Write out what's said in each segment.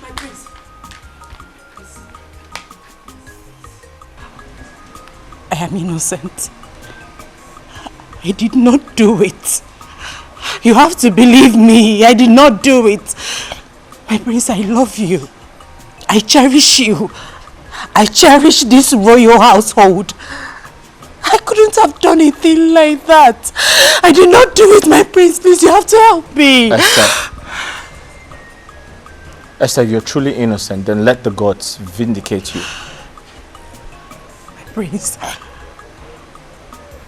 My prince. I am innocent. I did not do it. You have to believe me. I did not do it. My prince, I love you. I cherish you. I cherish this royal household. I couldn't have done a thing like that. I did not do it, my prince. Please, you have to help me. Esther, you're truly innocent. Then let the gods vindicate you. My prince,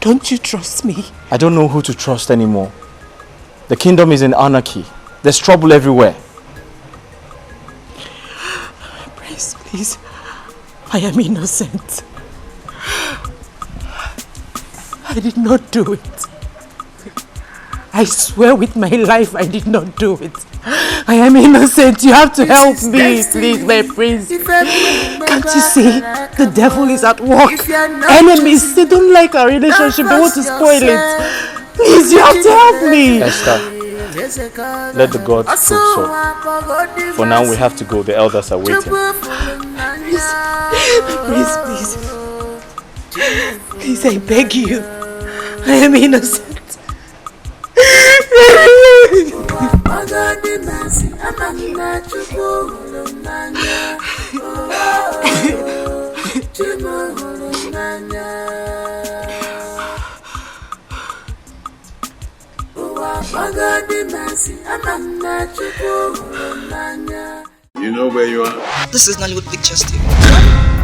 don't you trust me? I don't know who to trust anymore. The kingdom is in anarchy. There's trouble everywhere. My prince, please. I am innocent. I did not do it. I swear with my life I did not do it. I am innocent. You have to help me, please, my prince. Can't you see? The devil is at work. Enemies, they don't like our relationship. They want to spoil it. Please, you have to help me. Esther, let the gods prove so. For now, we have to go. The elders are waiting. Please. Please, I beg you. I am innocent. You know where you are? This is Nollywood Pictures TV.